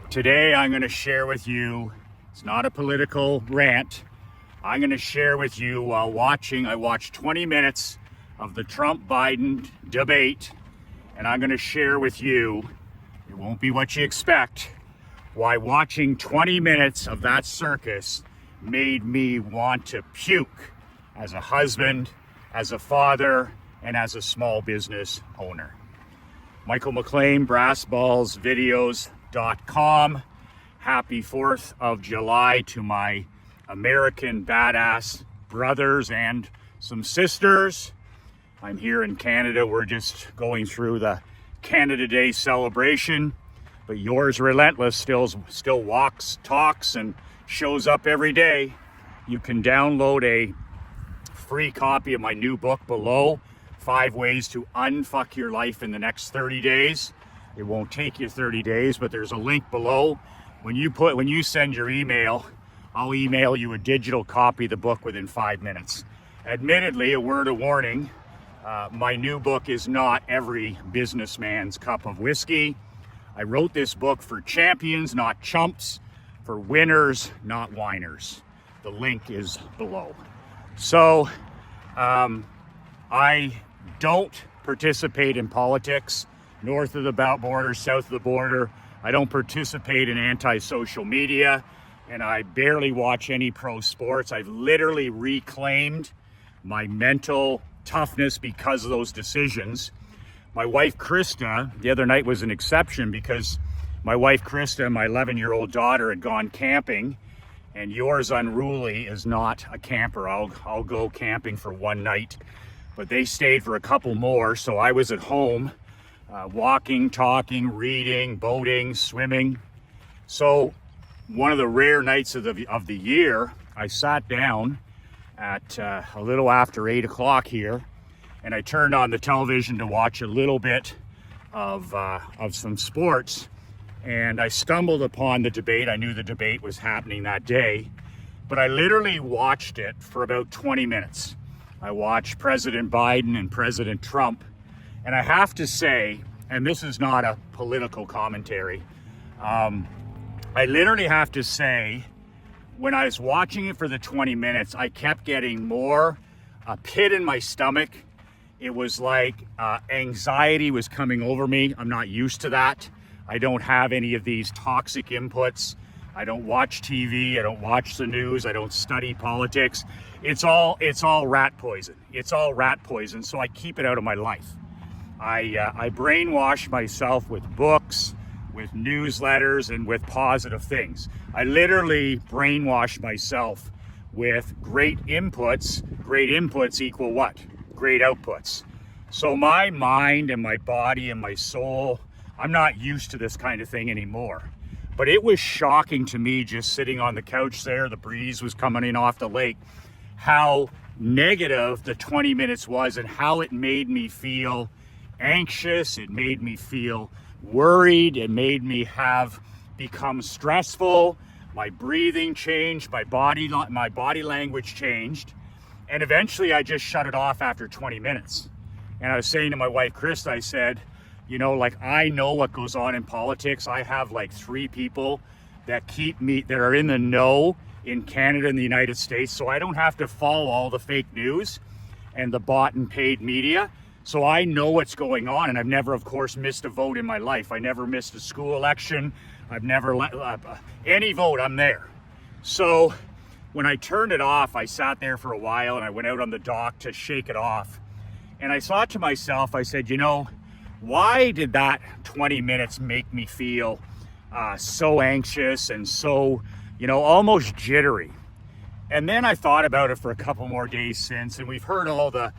Today I'm going to share with you, it's not a political rant, I'm going to share with you while I watched 20 minutes of the Trump-Biden debate, and I'm going to share with you, it won't be what you expect, why watching 20 minutes of that circus made me want to puke as a husband, as a father, and as a small business owner. Michael McLean, brassballsvideos.com. Happy 4th of July to my American badass brothers and some sisters. I'm here in Canada. We're just going through the Canada Day celebration, but yours relentless still walks, talks, and shows up every day. You can download a free copy of my new book below, 5 Ways to Unfuck Your Life in the Next 30 Days. It won't take you 30 days, but there's a link below. When you send your email, I'll email you a digital copy of the book within 5 minutes. Admittedly, a word of warning, my new book is not every businessman's cup of whiskey. I wrote this book for champions, not chumps, for winners, not whiners. The link is below. So, I don't participate in politics, north of the border, south of the border. I don't participate in anti-social media, and I barely watch any pro sports. I've literally reclaimed my mental toughness because of those decisions. My wife, Krista, the other night was an exception because my wife, Krista, my 11-year-old daughter had gone camping, and yours unruly is not a camper. I'll go camping for one night. But they stayed for a couple more, so I was at home, walking, talking, reading, boating, swimming. So one of the rare nights of the year, I sat down at a little after 8 o'clock here, and I turned on the television to watch a little bit of some sports, and I stumbled upon the debate. I knew the debate was happening that day, but I literally watched it for about 20 minutes. I watched President Biden and President Trump, and I have to say, and this is not a political commentary, I literally have to say, when I was watching it for the 20 minutes, I kept getting more a pit in my stomach. It was like anxiety was coming over me. I'm not used to that. I don't have any of these toxic inputs. I don't watch TV, I don't watch the news, I don't study politics. It's all rat poison. It's all rat poison, so I keep it out of my life. I brainwash myself with books, with newsletters, and with positive things. I literally brainwash myself with great inputs. Great inputs equal what? Great outputs. So my mind and my body and my soul, I'm not used to this kind of thing anymore. But it was shocking to me just sitting on the couch there, the breeze was coming in off the lake, how negative the 20 minutes was and how it made me feel anxious, it made me feel worried, it made me have become stressful, my breathing changed, my body language changed, and eventually I just shut it off after 20 minutes. And I was saying to my wife, Krista, I said, you know, like, I know what goes on in politics. I have like 3 people that are in the know in Canada and the United States, so I don't have to follow all the fake news and the bought and paid media. So I know what's going on, and I've never, of course, missed a vote in my life. I never missed a school election. I've never any vote, I'm there. So when I turned it off, I sat there for a while, and I went out on the dock to shake it off. And I thought to myself, I said, you know, why did that 20 minutes make me feel so anxious and so, you know, almost jittery? And then I thought about it for a couple more days since, and we've heard all the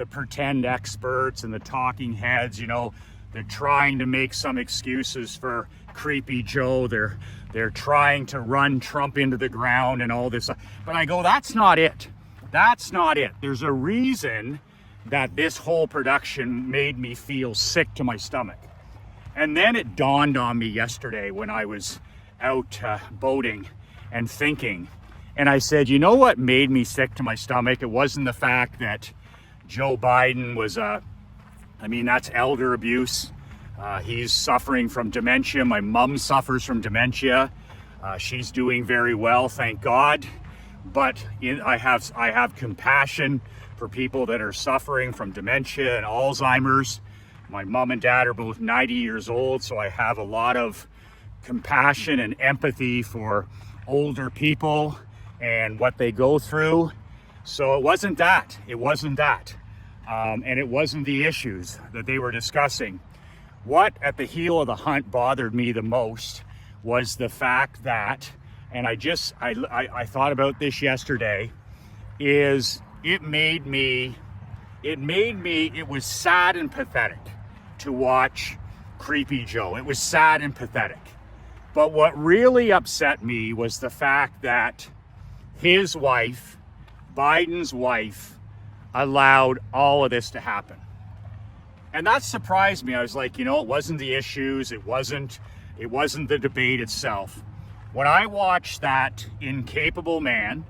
pretend experts and the talking heads, you know, they're trying to make some excuses for Creepy Joe. They're trying to run Trump into the ground and all this. But I go, that's not it. That's not it. There's a reason that this whole production made me feel sick to my stomach. And then it dawned on me yesterday when I was out boating and thinking, and I said, you know what made me sick to my stomach? It wasn't the fact that Joe Biden was that's elder abuse. He's suffering from dementia. My mom suffers from dementia. She's doing very well, thank God. But I have compassion for people that are suffering from dementia and Alzheimer's. My mom and dad are both 90 years old, so I have a lot of compassion and empathy for older people and what they go through. So it wasn't that. And it wasn't the issues that they were discussing. What at the heel of the hunt bothered me the most was the fact that, and I thought about this yesterday, is it was sad and pathetic to watch Creepy Joe. It was sad and pathetic. But what really upset me was the fact that his wife, Biden's wife, allowed all of this to happen. And that surprised me. I was like, it wasn't the issues, it wasn't the debate itself. When I watched that incapable man,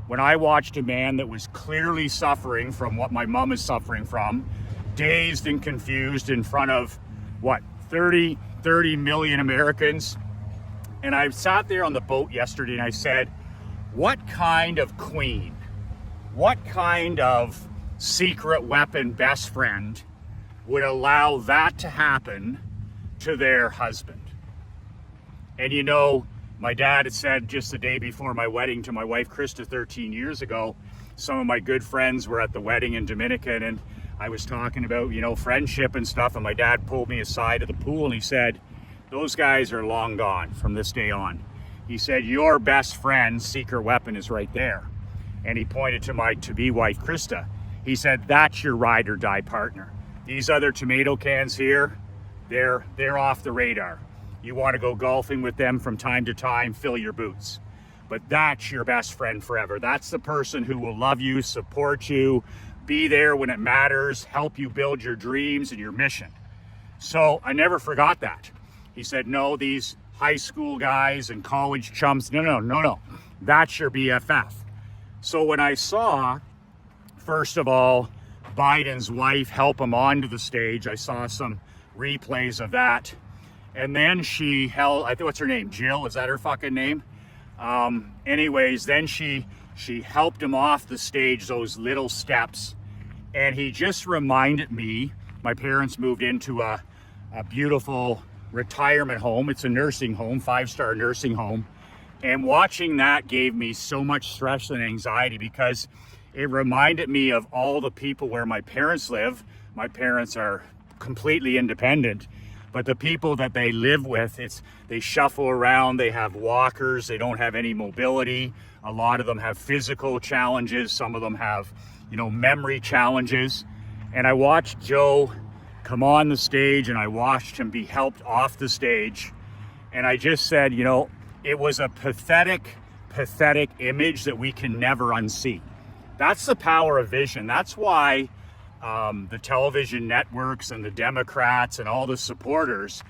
when I watched a man that was clearly suffering from what my mom is suffering from, dazed and confused in front of 30 million Americans. And I sat there on the boat yesterday and I said, what kind of queen, what kind of secret weapon best friend would allow that to happen to their husband? And my dad had said just the day before my wedding to my wife Krista 13 years ago, some of my good friends were at the wedding in Dominican, and I was talking about, friendship and stuff, and my dad pulled me aside to the pool and he said, those guys are long gone from this day on. He said, your best friend's secret weapon is right there. And he pointed to my to-be wife, Krista. He said, that's your ride or die partner. These other tomato cans here, they're off the radar. You want to go golfing with them from time to time, fill your boots. But that's your best friend forever. That's the person who will love you, support you, be there when it matters, help you build your dreams and your mission. So I never forgot that. He said, no, these high school guys and college chumps, no. That's your BFF. So when I saw, first of all, Biden's wife help him onto the stage, I saw some replays of that. And then she held, I think, what's her name? Jill, is that her fucking name? Anyways, then she helped him off the stage, those little steps. And he just reminded me, my parents moved into a beautiful retirement home. It's a nursing home, 5-star nursing home. And watching that gave me so much stress and anxiety because it reminded me of all the people where my parents live. My parents are completely independent, but the people that they live with, they shuffle around, they have walkers, they don't have any mobility. A lot of them have physical challenges. Some of them have, memory challenges. And I watched Joe come on the stage and I watched him be helped off the stage. And I just said, it was a pathetic image that we can never unsee. That's the power of vision. That's why the television networks and the Democrats and all the supporters,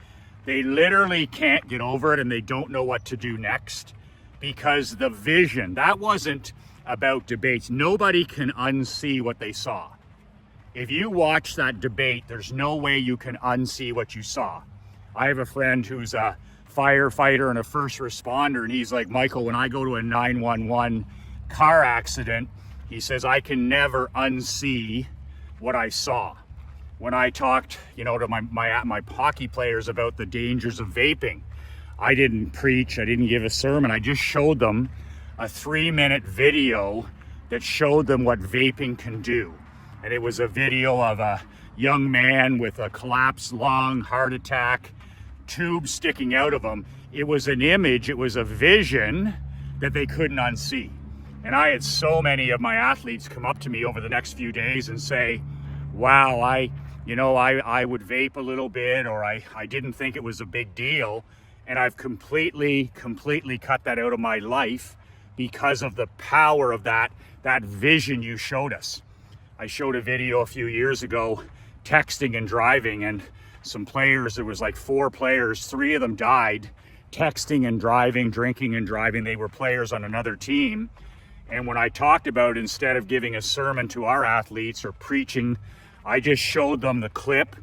they literally can't get over it and they don't know what to do next because the vision, that wasn't about debates. Nobody can unsee what they saw. If you watch that debate, there's no way you can unsee what you saw. I have a friend who's a firefighter and a first responder, and he's like, Michael, when I go to a 911 car accident, he says, I can never unsee what I saw. When I talked, to my hockey players about the dangers of vaping, I didn't preach, I didn't give a sermon, I just showed them a 3-minute video that showed them what vaping can do. And it was a video of a young man with a collapsed lung, heart attack, tube sticking out of him. It was an image, it was a vision that they couldn't unsee. And I had so many of my athletes come up to me over the next few days and say, wow, I would vape a little bit, or I didn't think it was a big deal. And I've completely cut that out of my life because of the power of that vision you showed us. I showed a video a few years ago, texting and driving, and some players, there was like 4 players, 3 of them died, texting and driving, drinking and driving. They were players on another team. And when I talked about, instead of giving a sermon to our athletes or preaching, I just showed them the clip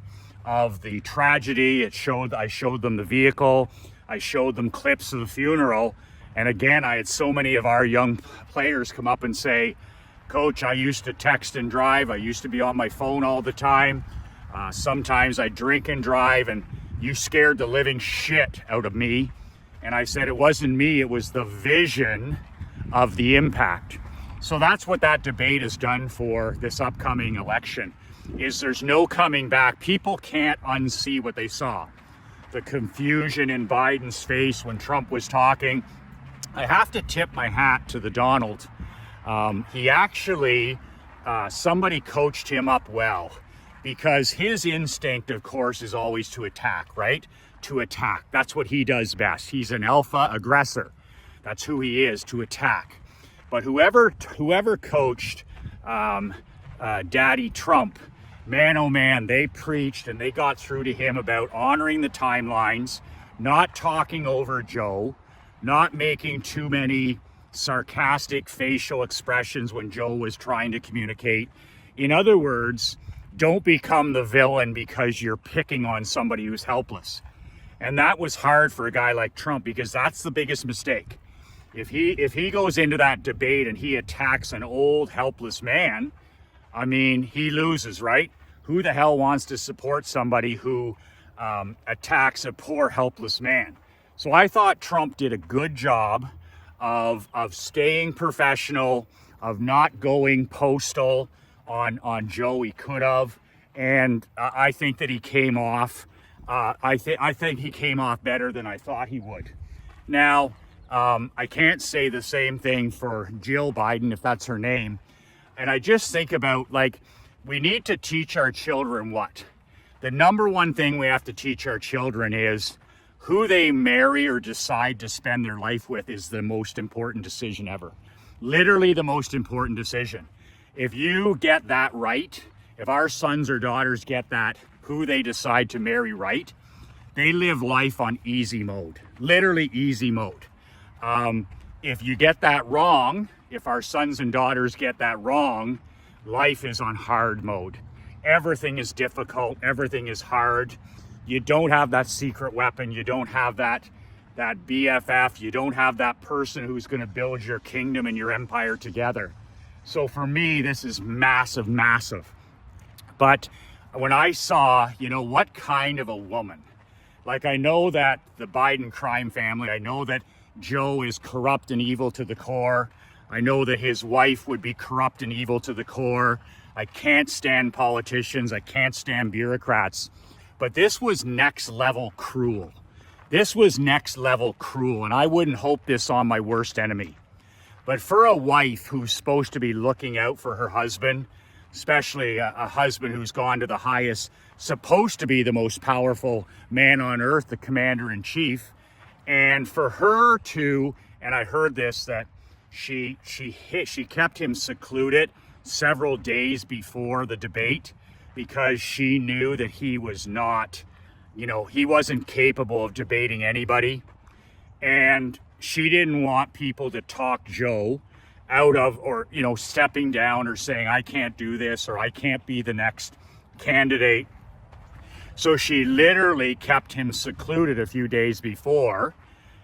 of the tragedy. I showed them the vehicle. I showed them clips of the funeral. And again, I had so many of our young players come up and say, Coach, I used to text and drive. I used to be on my phone all the time. Sometimes I drink and drive, and you scared the living shit out of me. And I said, it wasn't me, it was the vision of the impact. So that's what that debate has done for this upcoming election, is there's no coming back. People can't unsee what they saw. The confusion in Biden's face when Trump was talking. I have to tip my hat to the Donald. He actually, somebody coached him up well, because his instinct, of course, is always to attack, right? To attack. That's what he does best. He's an alpha aggressor. That's who he is, to attack. But whoever coached Daddy Trump, man, oh man, they preached and they got through to him about honoring the timelines, not talking over Joe, not making too many sarcastic facial expressions when Joe was trying to communicate. In other words, don't become the villain because you're picking on somebody who's helpless. And that was hard for a guy like Trump, because that's the biggest mistake. If he goes into that debate and he attacks an old helpless man, I mean, he loses, right? Who the hell wants to support somebody who attacks a poor helpless man? So I thought Trump did a good job of staying professional, of not going postal on Joe. He could have, and I think that he came off. I think he came off better than I thought he would. Now, I can't say the same thing for Jill Biden, if that's her name. And I just think about, like, we need to teach our children what? The number one thing we have to teach our children is who they marry or decide to spend their life with is the most important decision ever. Literally the most important decision. If you get that right, if our sons or daughters get that, who they decide to marry right, they live life on easy mode, literally easy mode. If you get that wrong, if our sons and daughters get that wrong, life is on hard mode. Everything is difficult, everything is hard. You don't have that secret weapon, you don't have that BFF, you don't have that person who's gonna build your kingdom and your empire together. So for me, this is massive, massive. But when I saw, what kind of a woman, like, I know that the Biden crime family, I know that Joe is corrupt and evil to the core. I know that his wife would be corrupt and evil to the core. I can't stand politicians. I can't stand bureaucrats. But this was next level cruel. This was next level cruel, and I wouldn't hope this on my worst enemy. But for a wife who's supposed to be looking out for her husband, especially a husband who's gone to the highest, supposed to be the most powerful man on earth, the commander-in-chief, and for her to, and I heard this, that she kept him secluded several days before the debate because she knew that he was not, he wasn't capable of debating anybody. And she didn't want people to talk Joe out of, or, stepping down or saying, I can't do this, or I can't be the next candidate. So she literally kept him secluded a few days before.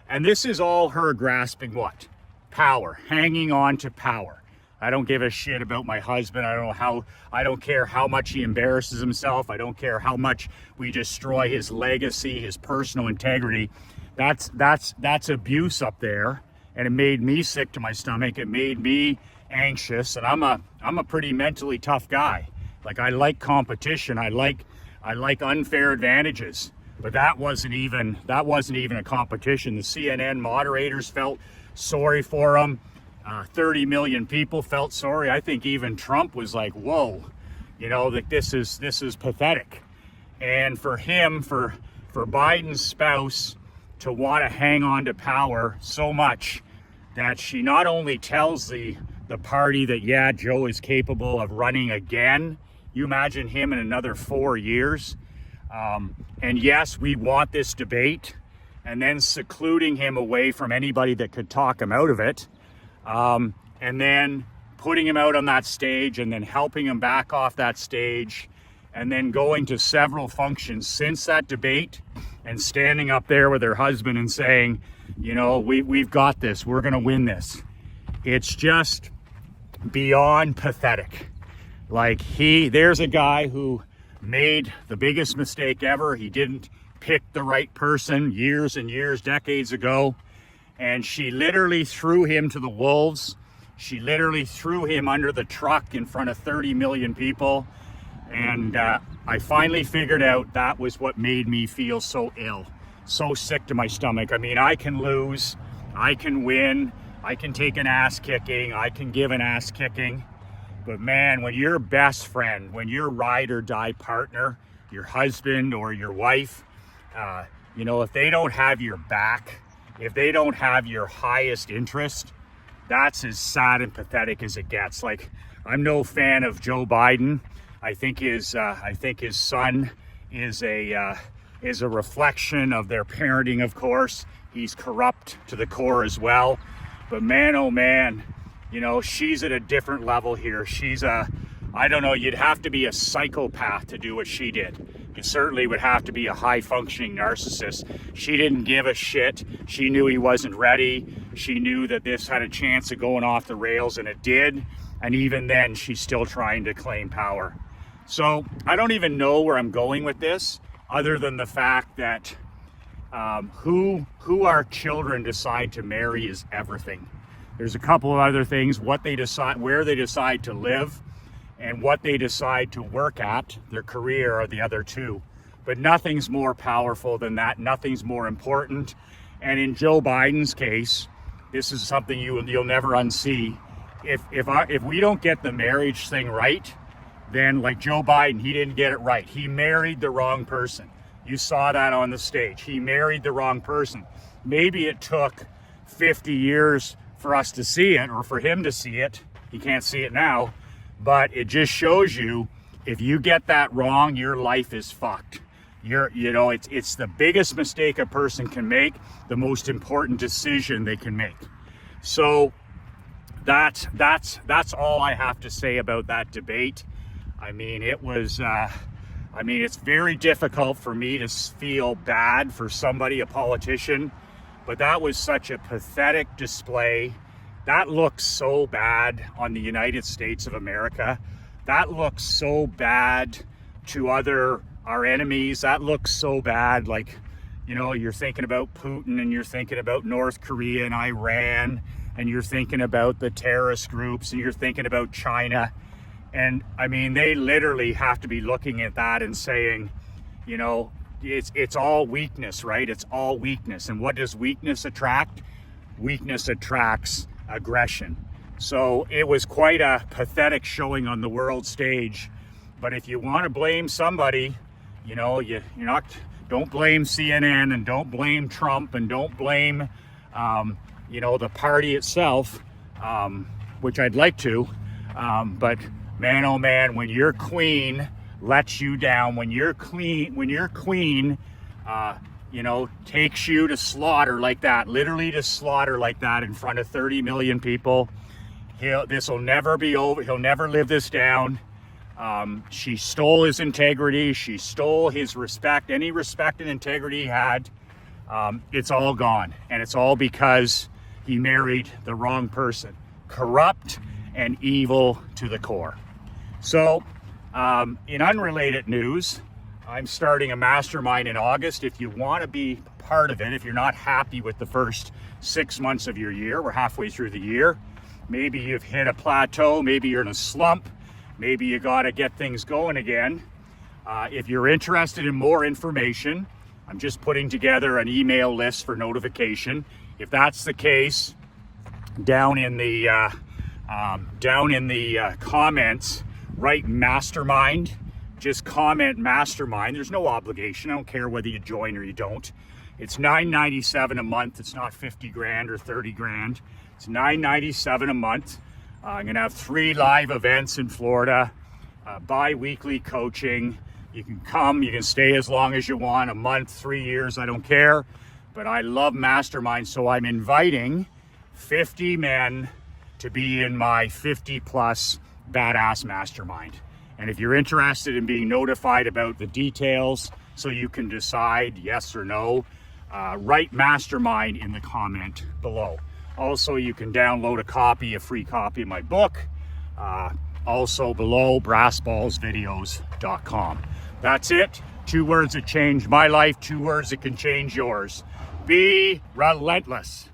And this is all her grasping what? Power, hanging on to power. I don't give a shit about my husband. I don't care how much he embarrasses himself. I don't care how much we destroy his legacy, his personal integrity. That's abuse up there. And it made me sick to my stomach. It made me anxious. And I'm a pretty mentally tough guy. Like, I like competition. I like unfair advantages. But that wasn't even a competition. The CNN moderators felt sorry for him. 30 million people felt sorry. I think even Trump was like, whoa, that this is pathetic. And for him, for Biden's spouse to want to hang on to power so much that she not only tells the party that, yeah, Joe is capable of running again. You imagine him in another 4 years. And yes, we want this debate, and then secluding him away from anybody that could talk him out of it. And then putting him out on that stage and then helping him back off that stage and then going to several functions since that debate and standing up there with her husband and saying, you know, we've got this, we're going to win this. It's just beyond pathetic. Like, there's a guy who made the biggest mistake ever. He didn't pick the right person years and years, decades ago. And she literally threw him to the wolves. She literally threw him under the truck in front of 30 million people. And I finally figured out that was what made me feel so ill, so sick to my stomach. I mean, I can lose, I can win, I can take an ass kicking, I can give an ass kicking. But man, when your best friend, when your ride or die partner, your husband or your wife, you know, if they don't have your back, if they don't have your highest interest, that's as sad and pathetic as it gets. Like, I'm no fan of Joe Biden. I think his son is a reflection of their parenting, of course. He's corrupt to the core as well. But man, oh man, you know, she's at a different level here. I don't know, you'd have to be a psychopath to do what she did. You certainly would have to be a high-functioning narcissist. She didn't give a shit. She knew he wasn't ready. She knew that this had a chance of going off the rails, and it did. And even then, she's still trying to claim power. So I don't even know where I'm going with this, other than the fact that who our children decide to marry is everything. There's a couple of other things, what they decide, where they decide to live, and what they decide to work at, their career, are the other two. But nothing's more powerful than that. Nothing's more important. And in Joe Biden's case, this is something you'll never unsee. If we don't get the marriage thing right, then like Joe Biden, he didn't get it right. He married the wrong person. You saw that on the stage. He married the wrong person. Maybe it took 50 years for us to see it, or for him to see it. He can't see it now. But it just shows you, if you get that wrong, your life is fucked. It's the biggest mistake a person can make, the most important decision they can make. So that's all I have to say about that debate. I mean, it's very difficult for me to feel bad for somebody, a politician, but that was such a pathetic display. That looks so bad on the United States of America. That looks so bad to our enemies. That looks so bad. Like, you know, you're thinking about Putin, and you're thinking about North Korea and Iran, and you're thinking about the terrorist groups, and you're thinking about China. And I mean, they literally have to be looking at that and saying, you know, it's all weakness, right? It's all weakness. And what does weakness attract? Weakness attracts aggression. So it was quite a pathetic showing on the world stage. But if you want to blame somebody, you know, don't blame CNN, and don't blame Trump, and don't blame the party itself, which I'd like to, but man, oh man, when your queen lets you down, when your queen takes you to slaughter like that, literally to slaughter like that in front of 30 million people, this will never be over. He'll never live this down. She stole his integrity. She stole his respect, any respect and integrity he had. It's all gone. And it's all because he married the wrong person. Corrupt and evil to the core. So, in unrelated news, I'm starting a mastermind in August. If you want to be part of it, if you're not happy with the first 6 months of your year, we're halfway through the year. Maybe you've hit a plateau, maybe you're in a slump, maybe you got to get things going again. If you're interested in more information, I'm just putting together an email list for notification. If that's the case, down in the comments, write Mastermind. Just comment Mastermind. There's no obligation. I don't care whether you join or you don't. It's $9.97 a month. It's not 50 grand or 30 grand. It's $9.97 a month. I'm going to have 3 live events in Florida, bi-weekly coaching. You can come, you can stay as long as you want, a month, 3 years, I don't care. But I love Mastermind, so I'm inviting 50 men to be in my 50 plus badass mastermind. And if you're interested in being notified about the details so you can decide yes or no, write Mastermind in the comment below. Also, you can download a free copy of my book. Also below, brassballsvideos.com. That's it. 2 words that changed my life, 2 words that can change yours. Be relentless.